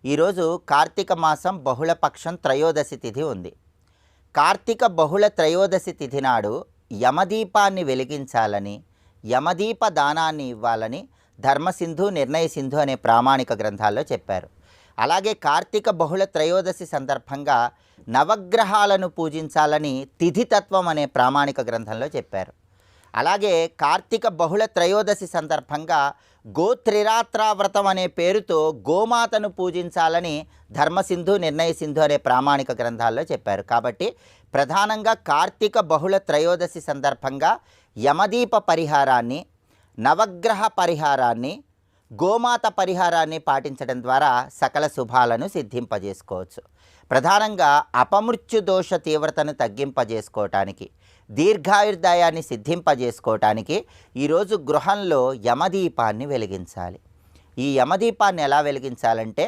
ఈరోజు కార్తీక మాసం బహుళపక్షం త్రయోదశి తిథి ఉంది. కార్తీక బహుళ త్రయోదశి తిథి నాడు యమదీపాన్ని వెలిగించాలని, యమదీప దానాన్ని ఇవ్వాలని ధర్మసింధు, నిర్ణయసింధు అనే ప్రామాణిక గ్రంథాల్లో చెప్పారు. అలాగే కార్తీక బహుళ త్రయోదశి సందర్భంగా నవగ్రహాలను పూజించాలని తిథితత్వం అనే ప్రామాణిక గ్రంథంలో చెప్పారు. అలాగే కార్తీక బహుళ త్రయోదశి సందర్భంగా గోత్రిరాత్రా వ్రతం అనే పేరుతో గోమాతను పూజించాలని ధర్మసింధు, నిర్ణయసింధు అనే ప్రామాణిక గ్రంథాల్లో చెప్పారు. కాబట్టి ప్రధానంగా కార్తీక బహుళ త్రయోదశి సందర్భంగా యమదీప పరిహారాన్ని, నవగ్రహ పరిహారాన్ని, గోమాత పరిహారాన్ని పాటించడం ద్వారా సకల శుభాలను సిద్ధింపజేసుకోవచ్చు. ప్రధానంగా అపమృత్యు దోష తీవ్రతను తగ్గింపజేసుకోవటానికి, దీర్ఘాయుర్దాయాన్ని సిద్ధింపజేసుకోవటానికి ఈరోజు గృహంలో యమదీపాన్ని వెలిగించాలి. ఈ యమదీపాన్ని ఎలా వెలిగించాలంటే